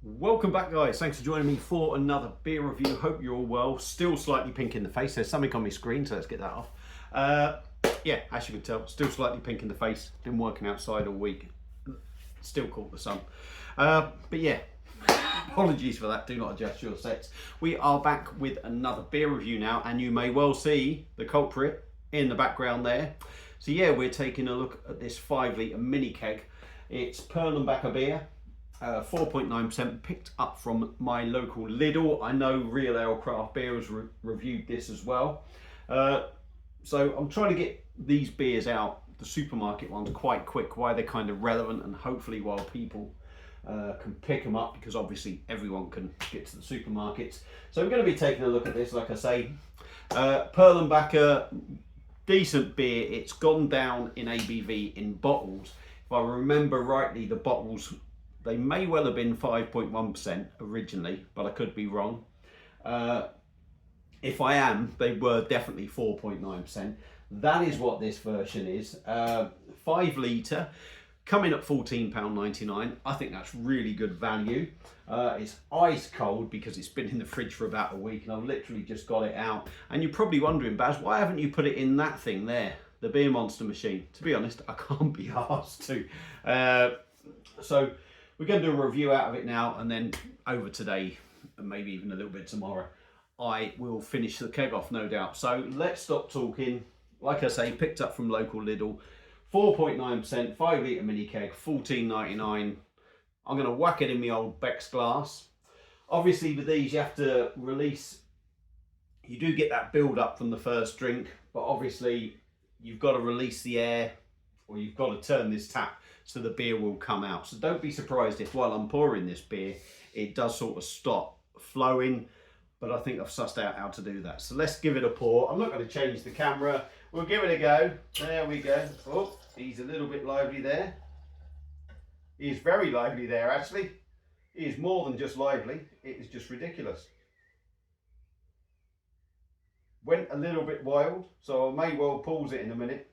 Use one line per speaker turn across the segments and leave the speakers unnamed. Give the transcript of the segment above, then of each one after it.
Welcome back, guys. Thanks for joining me for another beer review. Hope you're all well. Still slightly pink in the face. There's something on my screen, so let's get that off. Yeah, as you can tell, still slightly pink in the face. Been working outside all week. Still caught the sun. But yeah, apologies for that. Do not adjust your sets. We are back with another beer review now, and you may well see the culprit in the background there. So yeah, we're taking a look at this 5 litre mini keg. It's Perlenbacher beer. 4.9% picked up from my local Lidl. I know Real Ale Craft Beer has reviewed this as well. So I'm trying to get these beers out, the supermarket ones, quite quick, while they're kind of relevant, and hopefully while people can pick them up, because obviously everyone can get to the supermarkets. So we're going to be taking a look at this, like I say. Perlenbacher, decent beer. It's gone down in ABV in bottles. If I remember rightly, the bottles, they may well have been 5.1% originally, but I could be wrong. If I am, they were definitely 4.9%. That is what this version is. 5 litre, coming at £14.99. I think that's really good value. It's ice cold because it's been in the fridge for about a week, and I've literally just got it out. And you're probably wondering, Baz, why haven't you put it in that thing there, the beer monster machine? To be honest, I can't be asked to. So we're going to do a review out of it now, and then over today, and maybe even a little bit tomorrow, I will finish the keg off, no doubt. So let's stop talking. Like I say, picked up from local Lidl, 4.9%, 5 litre mini keg, $14.99. I'm going to whack it in my old Beck's glass. Obviously with these you have to release, you do get that build up from the first drink, but obviously you've got to release the air, or you've got to turn this tap so the beer will come out. So don't be surprised if while I'm pouring this beer, it does sort of stop flowing, but I think I've sussed out how to do that. So let's give it a pour. I'm not going to change the camera. We'll give it a go. There we go. Oh, he's a little bit lively there. He's very lively there, actually. He is more than just lively. It is just ridiculous. Went a little bit wild, so I may well pause it in a minute.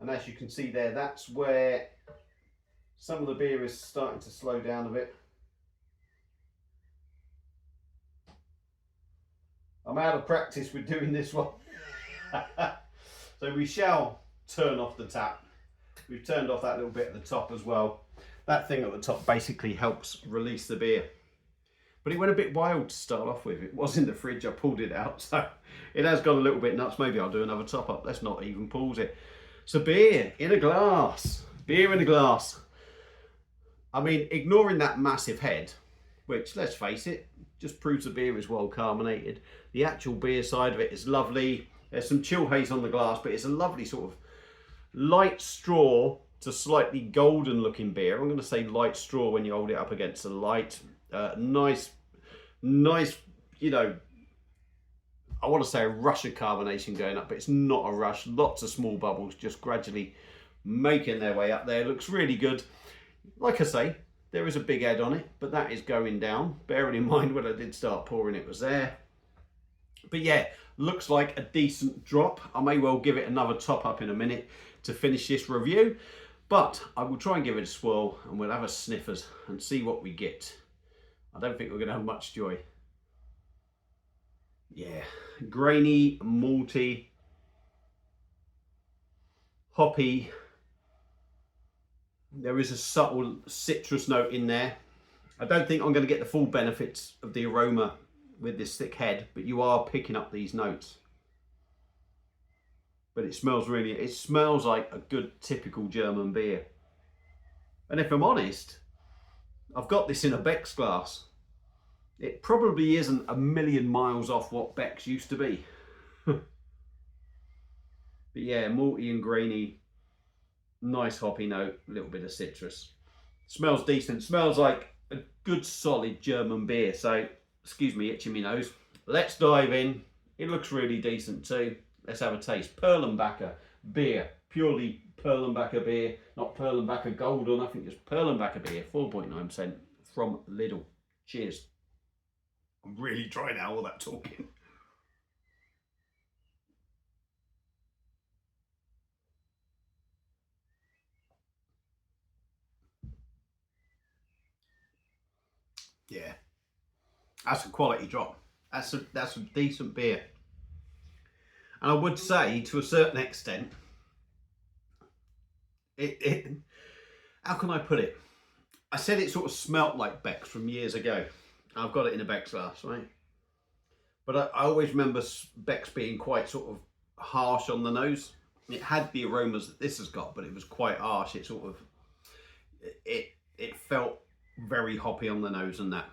And as you can see there, that's where some of the beer is starting to slow down a bit. I'm out of practice with doing this one. So we shall turn off the tap. We've turned off that little bit at the top as well. That thing at the top basically helps release the beer. But it went a bit wild to start off with. It was in the fridge, I pulled it out, so it has gone a little bit nuts. Maybe I'll do another top up. Let's not even pause it. So beer in a glass. Beer in a glass. I mean, ignoring that massive head, which, let's face it, just proves the beer is well carbonated. The actual beer side of it is lovely. There's some chill haze on the glass, but it's a lovely sort of light straw to slightly golden looking beer. I'm going to say light straw when you hold it up against the light. Nice, you know, I want to say a rush of carbonation going up, but it's not a rush. Lots of small bubbles just gradually making their way up there. Looks really good. Like I say, there is a big head on it, but that is going down. Bearing in mind when I did start pouring, it was there. But yeah, looks like a decent drop. I may well give it another top up in a minute to finish this review, but I will try and give it a swirl, and we'll have a sniffers and see what we get. I don't think we're going to have much joy. Yeah, grainy, malty, hoppy. There is a subtle citrus note in there. I don't think I'm going to get the full benefits of the aroma with this thick head, but you are picking up these notes. But it smells really, it smells like a good typical German beer. And if I'm honest, I've got this in a Beck's glass. It probably isn't a million miles off what Beck's used to be. But yeah, malty and grainy, nice hoppy note, a little bit of citrus. Smells decent, smells like a good solid German beer. So, excuse me, itching my nose. Let's dive in. It looks really decent too. Let's have a taste. Perlenbacher beer, purely Perlenbacher beer, not Perlenbacher Gold or nothing, just Perlenbacher beer, 4.9% from Lidl. Cheers. I'm really dry now, all that talking. Yeah, that's a quality drop. That's a decent beer. And I would say, to a certain extent, how can I put it? I said it sort of smelt like Beck's from years ago. I've got it in a Beck's glass, right? But I always remember Beck's being quite sort of harsh on the nose. It had the aromas that this has got, but it was quite harsh. It sort of, it felt very hoppy on the nose and that.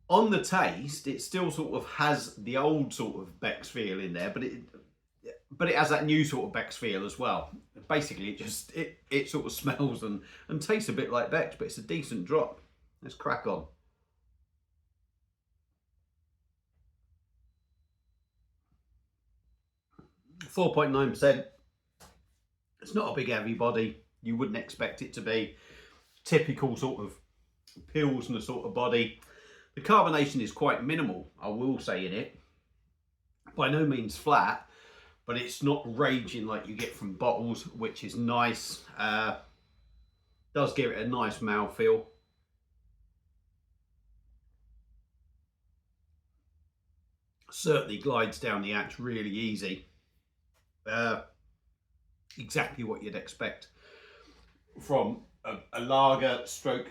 On the taste, it still sort of has the old sort of Beck's feel in there, but it has that new sort of Beck's feel as well. Basically, it sort of smells and tastes a bit like Beck's, but it's a decent drop. Let's crack on. .9%. It's not a big heavy body. You wouldn't expect it to be. Typical sort of Pilsner sort of body. The carbonation is quite minimal, I will say, in it. By no means flat, but it's not raging like you get from bottles, which is nice. Does give it a nice mouthfeel. Certainly glides down the hatch really easy. Exactly what you'd expect from a lager stroke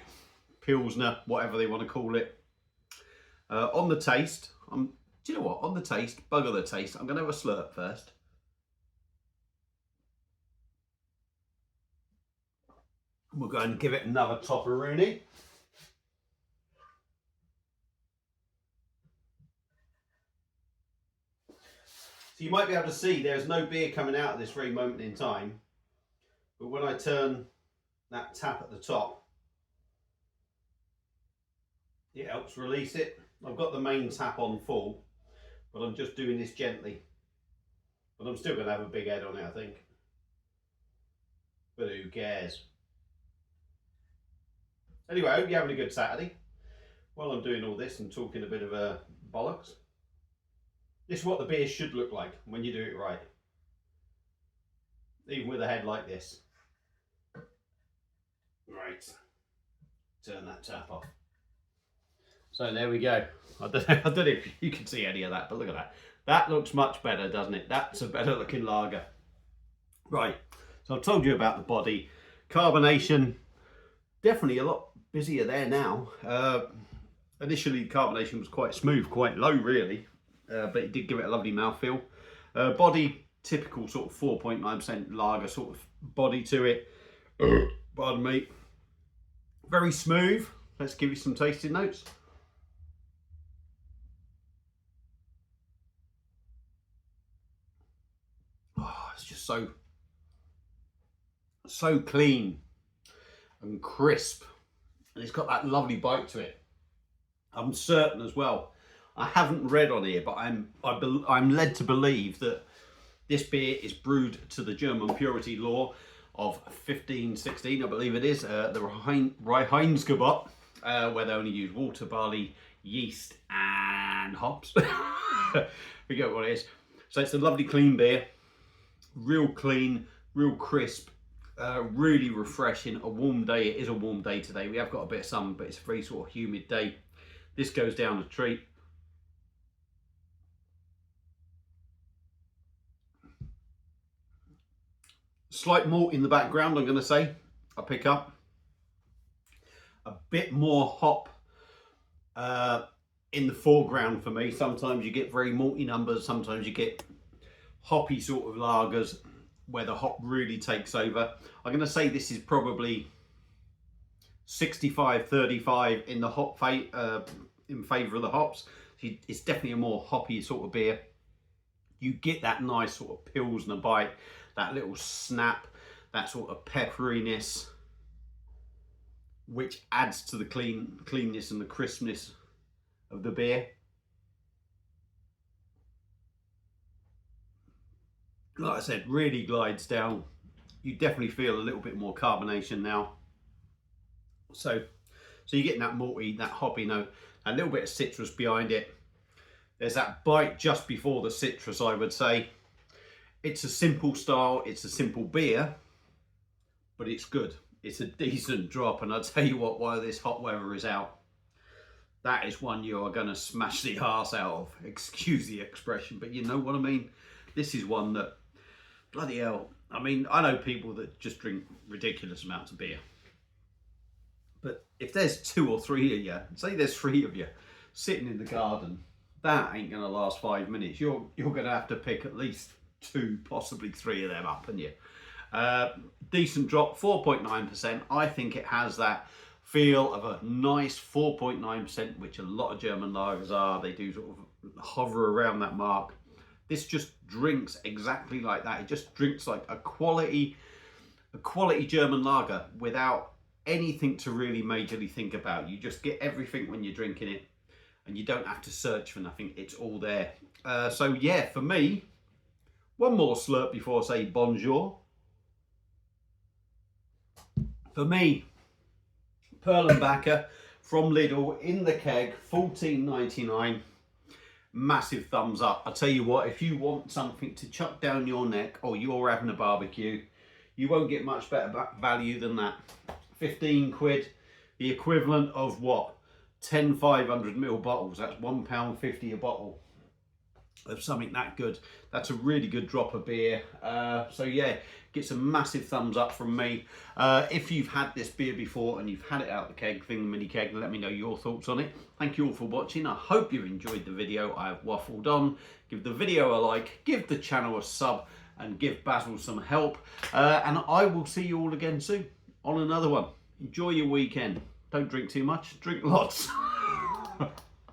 Pilsner, whatever they want to call it. On the taste, do you know what? On the taste, bugger the taste. I'm going to have a slurp first. We'll go and give it another topperoonie. So you might be able to see there's no beer coming out at this very moment in time. But when I turn that tap at the top, it helps release it. I've got the main tap on full, but I'm just doing this gently. But I'm still going to have a big head on it, I think. But who cares? Anyway, I hope you're having a good Saturday. While I'm doing all this and talking a bit of bollocks. This is what the beer should look like when you do it right. Even with a head like this. Right. Turn that tap off. So there we go. I don't know if you can see any of that, but look at that. That looks much better, doesn't it? That's a better looking lager. Right. So I've told you about the body. Carbonation, definitely a lot busier there now. Initially, carbonation was quite smooth, quite low really. But it did give it a lovely mouthfeel. Body, typical sort of 4.9% lager sort of body to it. Pardon me. Very smooth. Let's give you some tasting notes. Oh, it's just so clean and crisp. And it's got that lovely bite to it. I'm certain as well. I haven't read on here, but I'm led to believe that this beer is brewed to the German purity law of 1516, I believe it is, the Reinheitsgebot, where they only use water, barley, yeast, and hops. Forget what it is. So it's a lovely clean beer, real clean, real crisp, really refreshing. A warm day. It is a warm day today. We have got a bit of sun, but it's a very sort of humid day. This goes down a treat. Slight malt in the background, I'm going to say. I pick up a bit more hop in the foreground for me. Sometimes you get very malty numbers, sometimes you get hoppy sort of lagers where the hop really takes over. I'm going to say this is probably 65-35 in the hop in favour of the hops. It's definitely a more hoppy sort of beer. You get that nice sort of Pilsner bite, that little snap, that sort of pepperiness, which adds to the cleanness and the crispness of the beer. Like I said, really glides down. You definitely feel a little bit more carbonation now. So you're getting that malty, that hoppy note, a little bit of citrus behind it. There's that bite just before the citrus, I would say. It's a simple style, it's a simple beer, but it's good. It's a decent drop, and I'll tell you what, while this hot weather is out, that is one you are going to smash the arse out of. Excuse the expression, but you know what I mean. This is one that, bloody hell. I mean, I know people that just drink ridiculous amounts of beer. But if there's 2 or 3 of you, say there's 3 of you sitting in the garden, that ain't going to last 5 minutes. You're going to have to pick at least 2, possibly 3 of them up, and you. Decent drop, 4.9%. I think it has that feel of a nice 4.9%, which a lot of German lagers are. They do sort of hover around that mark. This just drinks exactly like that. It just drinks like a quality German lager without anything to really majorly think about. You just get everything when you're drinking it, and you don't have to search for nothing. It's all there. So yeah, for me, one more slurp before I say bonjour. For me, Perlenbacher from Lidl in the keg, $14.99. Massive thumbs up. I tell you what, if you want something to chuck down your neck, or you're having a barbecue, you won't get much better value than that. 15 quid, the equivalent of what? 10 500ml bottles. That's £1.50 a bottle of something that good. That's a really good drop of beer. So yeah, get some massive thumbs up from me. If you've had this beer before and you've had it out the keg, mini keg, let me know your thoughts on it. Thank you all for watching. I hope you've enjoyed the video. I've waffled on. Give the video a like, give the channel a sub, and give Basil some help. And I will see you all again soon on another one. Enjoy your weekend. Don't drink too much, drink lots.